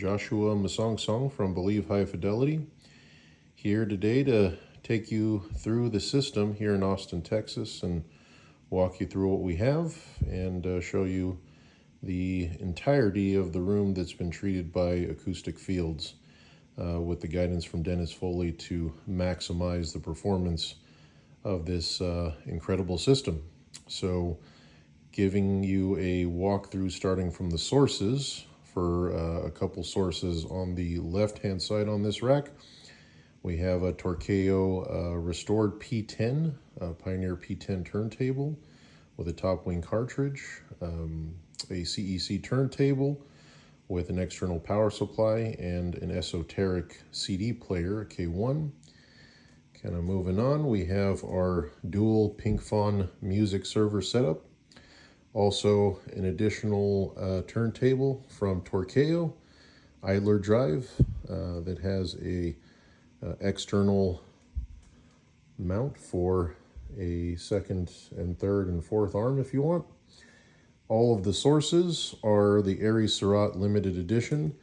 Joshua Masong from Believe High Fidelity, here today to take you through the system here in Austin, Texas, and walk you through what we have and show you the entirety of the room that's been treated by acoustic fields with the guidance from Dennis Foley to maximize the performance of this incredible system. So, giving you a walkthrough starting from the sources for a couple sources on the left-hand side on this rack. We have a Torqueo restored P10, Pioneer P10 turntable with a top wing cartridge, a CEC turntable with an external power supply, and an esoteric CD player, a K1. Kind of moving on, we have our dual Pink Fawn music server setup. Also, an additional turntable from Torqueo, idler drive, that has a external mount for a second and third and fourth arm if you want. All of the sources are the Aries Surratt limited edition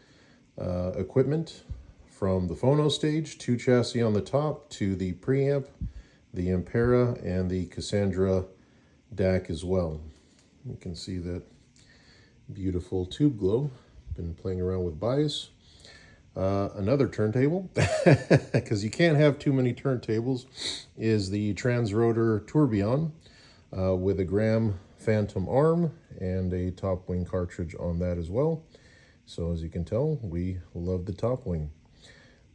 equipment, from the phono stage, 2 chassis on the top, to the preamp, the Ampera, and the Cassandra DAC as well. You can see that beautiful tube glow. Been playing around with bias. Another turntable, because you can't have too many turntables, is the Transrotor Tourbillon with a Graham Phantom arm and a top wing cartridge on that as well. So as you can tell, we love the top wing.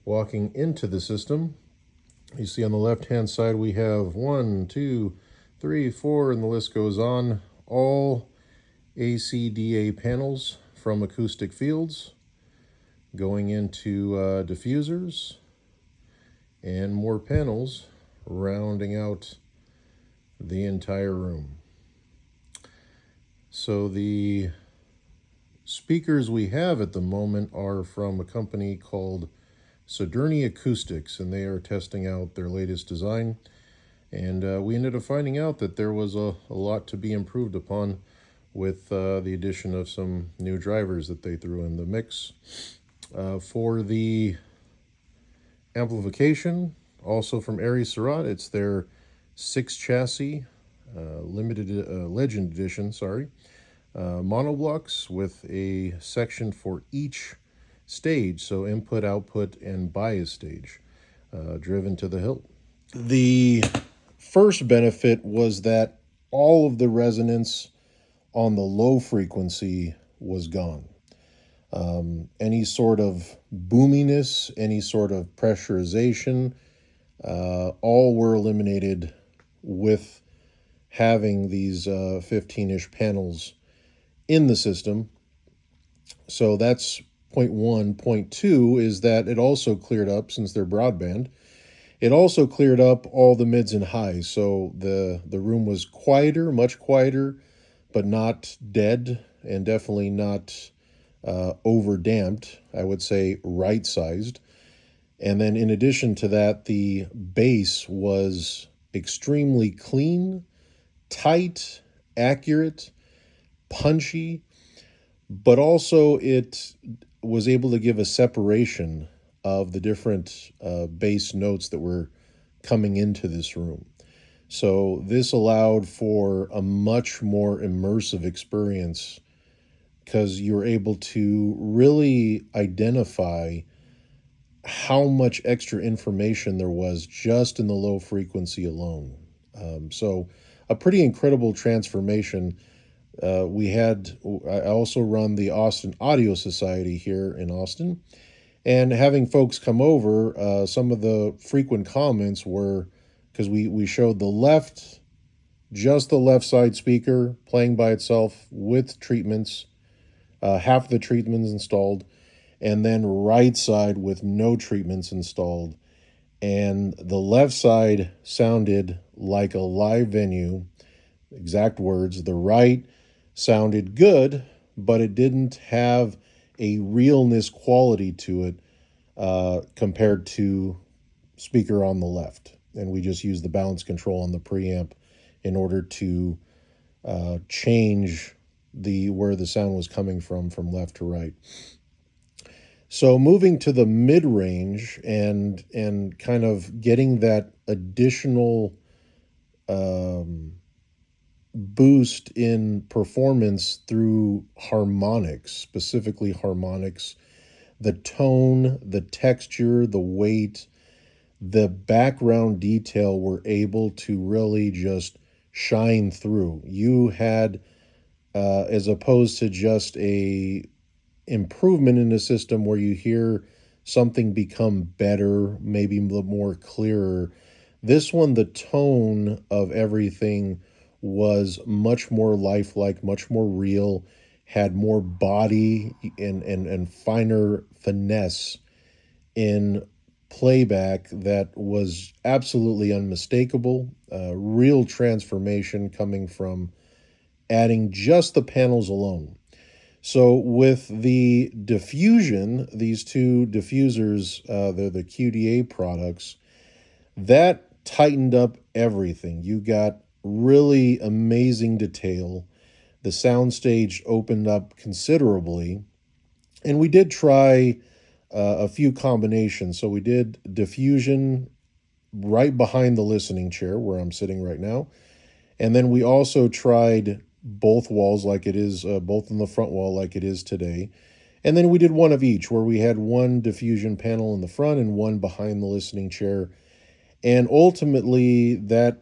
Walking into the system, you see on the left-hand side we have 1, 2, 3, 4, and the list goes on. All ACDA panels from Acoustic Fields going into diffusers, and more panels rounding out the entire room. So the speakers we have at the moment are from a company called Sojourner Acoustics, and they are testing out their latest design. And we ended up finding out that there was a lot to be improved upon with the addition of some new drivers that they threw in the mix. For the amplification, also from Aries Surratt, it's their 6 chassis, limited Legend Edition, monoblocks with a section for each stage, so input, output, and bias stage, driven to the hilt. The first benefit was that all of the resonance on the low frequency was gone. Any sort of boominess, any sort of pressurization, all were eliminated with having these 15-ish panels in the system. So that's point one. Point two is that it also cleared up, since they're broadband, it also cleared up all the mids and highs. So the room was quieter, much quieter, but not dead, and definitely not over damped. I would say right sized. And then in addition to that, the bass was extremely clean, tight, accurate, punchy, but also it was able to give a separation of the different bass notes that were coming into this room. So this allowed for a much more immersive experience, because you were able to really identify how much extra information there was just in the low frequency alone. So a pretty incredible transformation. I also run the Austin Audio Society here in Austin, and having folks come over, some of the frequent comments were, because we showed just the left side speaker playing by itself with treatments, half the treatments installed, and then right side with no treatments installed. And the left side sounded like a live venue, exact words. The right sounded good, but it didn't have a realness quality to it compared to speaker on the left. And we just used the balance control on the preamp in order to change where the sound was coming from left to right. So moving to the mid range and kind of getting that additional um, boost in performance through harmonics, specifically harmonics, the tone, the texture, the weight, the background detail were able to really just shine through. You had, as opposed to just a improvement in the system where you hear something become better, maybe more clearer. This one, the tone of everything was much more lifelike, much more real, had more body and finer finesse in playback that was absolutely unmistakable. Real transformation coming from adding just the panels alone. So with the diffusion, these two diffusers, they're the QDA products, that tightened up everything. You got really amazing detail. The soundstage opened up considerably. And we did try a few combinations. So we did diffusion right behind the listening chair where I'm sitting right now. And then we also tried both walls like it is, both in the front wall like it is today. And then we did one of each where we had one diffusion panel in the front and one behind the listening chair. And ultimately that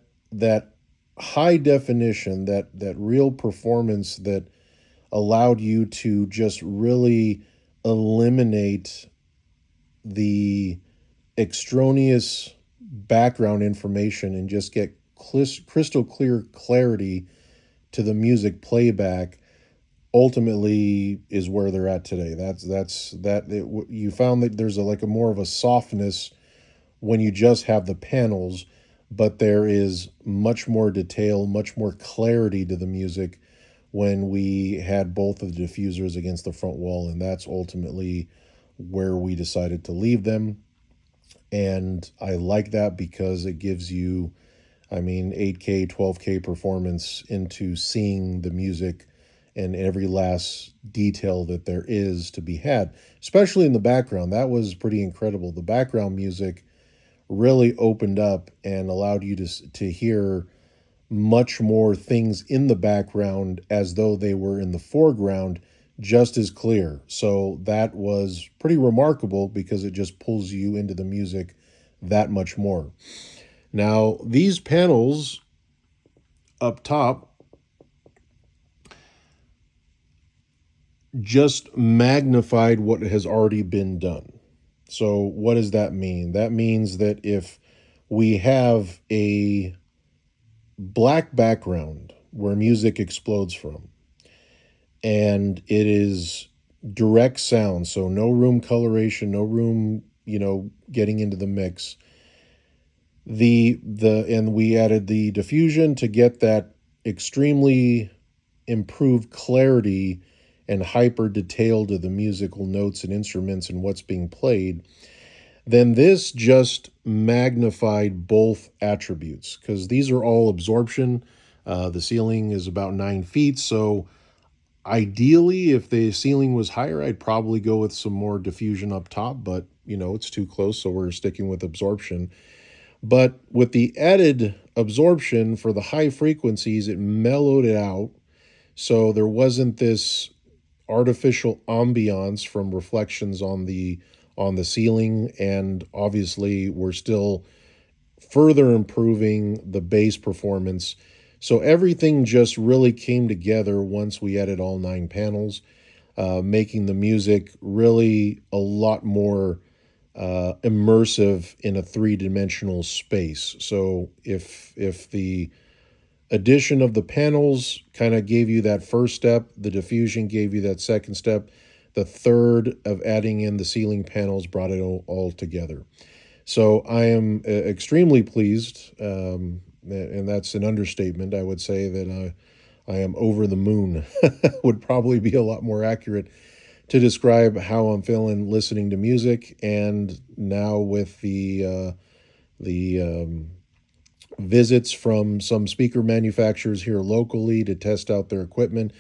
high definition, that real performance that allowed you to just really eliminate the extraneous background information and just get crystal clear clarity to the music playback ultimately is where they're at today. You found that there's like a more of a softness when you just have the panels, but there is much more detail, much more clarity to the music when we had both of the diffusers against the front wall, and that's ultimately where we decided to leave them. And I like that because it gives you, I mean, 8K, 12K performance into seeing the music and every last detail that there is to be had, especially in the background. That was pretty incredible. The background music really opened up and allowed you to hear much more things in the background as though they were in the foreground just as clear. So that was pretty remarkable because it just pulls you into the music that much more. Now, these panels up top just magnified what has already been done. So, what does that mean? That means that if we have a black background where music explodes from, and it is direct sound, so no room coloration, no room, getting into the mix. And we added the diffusion to get that extremely improved clarity and hyper detail to the musical notes and instruments and what's being played. Then this just magnified both attributes because these are all absorption. The ceiling is about 9 feet, so ideally, if the ceiling was higher, I'd probably go with some more diffusion up top, but it's too close, so we're sticking with absorption. But with the added absorption for the high frequencies, it mellowed it out. So there wasn't this artificial ambiance from reflections on the ceiling, and obviously we're still further improving the bass performance. So everything just really came together once we added all 9 panels, making the music really a lot more immersive in a three-dimensional space. So if the addition of the panels kind of gave you that first step, the diffusion gave you that second step, the third of adding in the ceiling panels brought it all together. So I am extremely pleased, and that's an understatement. I would say that I am over the moon, would probably be a lot more accurate to describe how I'm feeling listening to music. And now with the visits from some speaker manufacturers here locally to test out their equipment,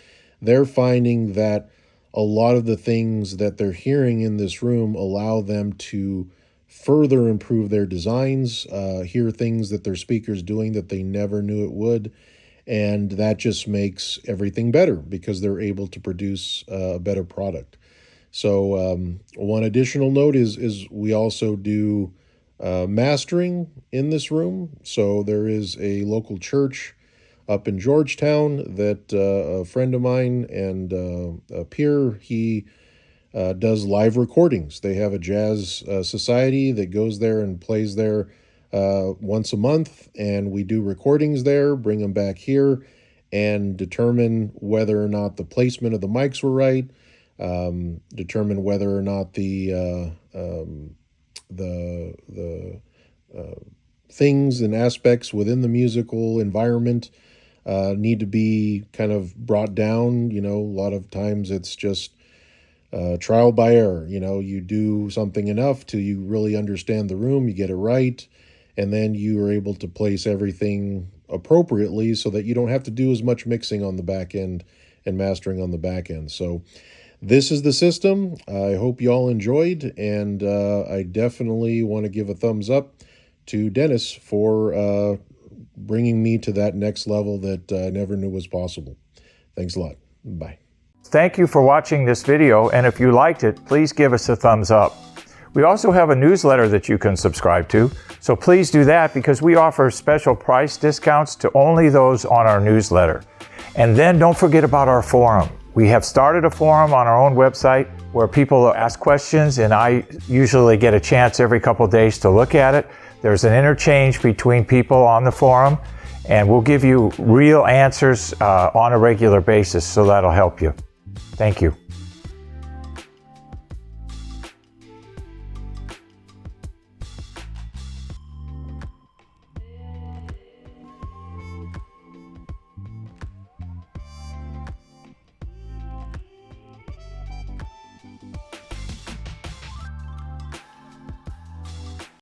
they're finding that a lot of the things that they're hearing in this room allow them to further improve their designs, hear things that their speaker's doing that they never knew it would. And that just makes everything better because they're able to produce a better product. So one additional note is we also do mastering in this room. So there is a local church up in Georgetown that a friend of mine and a peer, he does live recordings. They have a jazz society that goes there and plays there once a month, and we do recordings there, bring them back here, and determine whether or not the placement of the mics were right, determine whether or not the things and aspects within the musical environment need to be kind of brought down. A lot of times it's just trial by error. You do something enough till you really understand the room, you get it right, and then you are able to place everything appropriately so that you don't have to do as much mixing on the back end and mastering on the back end. So this is the system. I hope you all enjoyed, and I definitely want to give a thumbs up to Dennis for bringing me to that next level that I never knew was possible. Thanks a lot. Bye. Thank you for watching this video, and if you liked it, please give us a thumbs up. We also have a newsletter that you can subscribe to, so please do that because we offer special price discounts to only those on our newsletter. And then don't forget about our forum. We have started a forum on our own website where people ask questions, and I usually get a chance every couple of days to look at it. There's an interchange between people on the forum, and we'll give you real answers on a regular basis, so that'll help you. Thank you.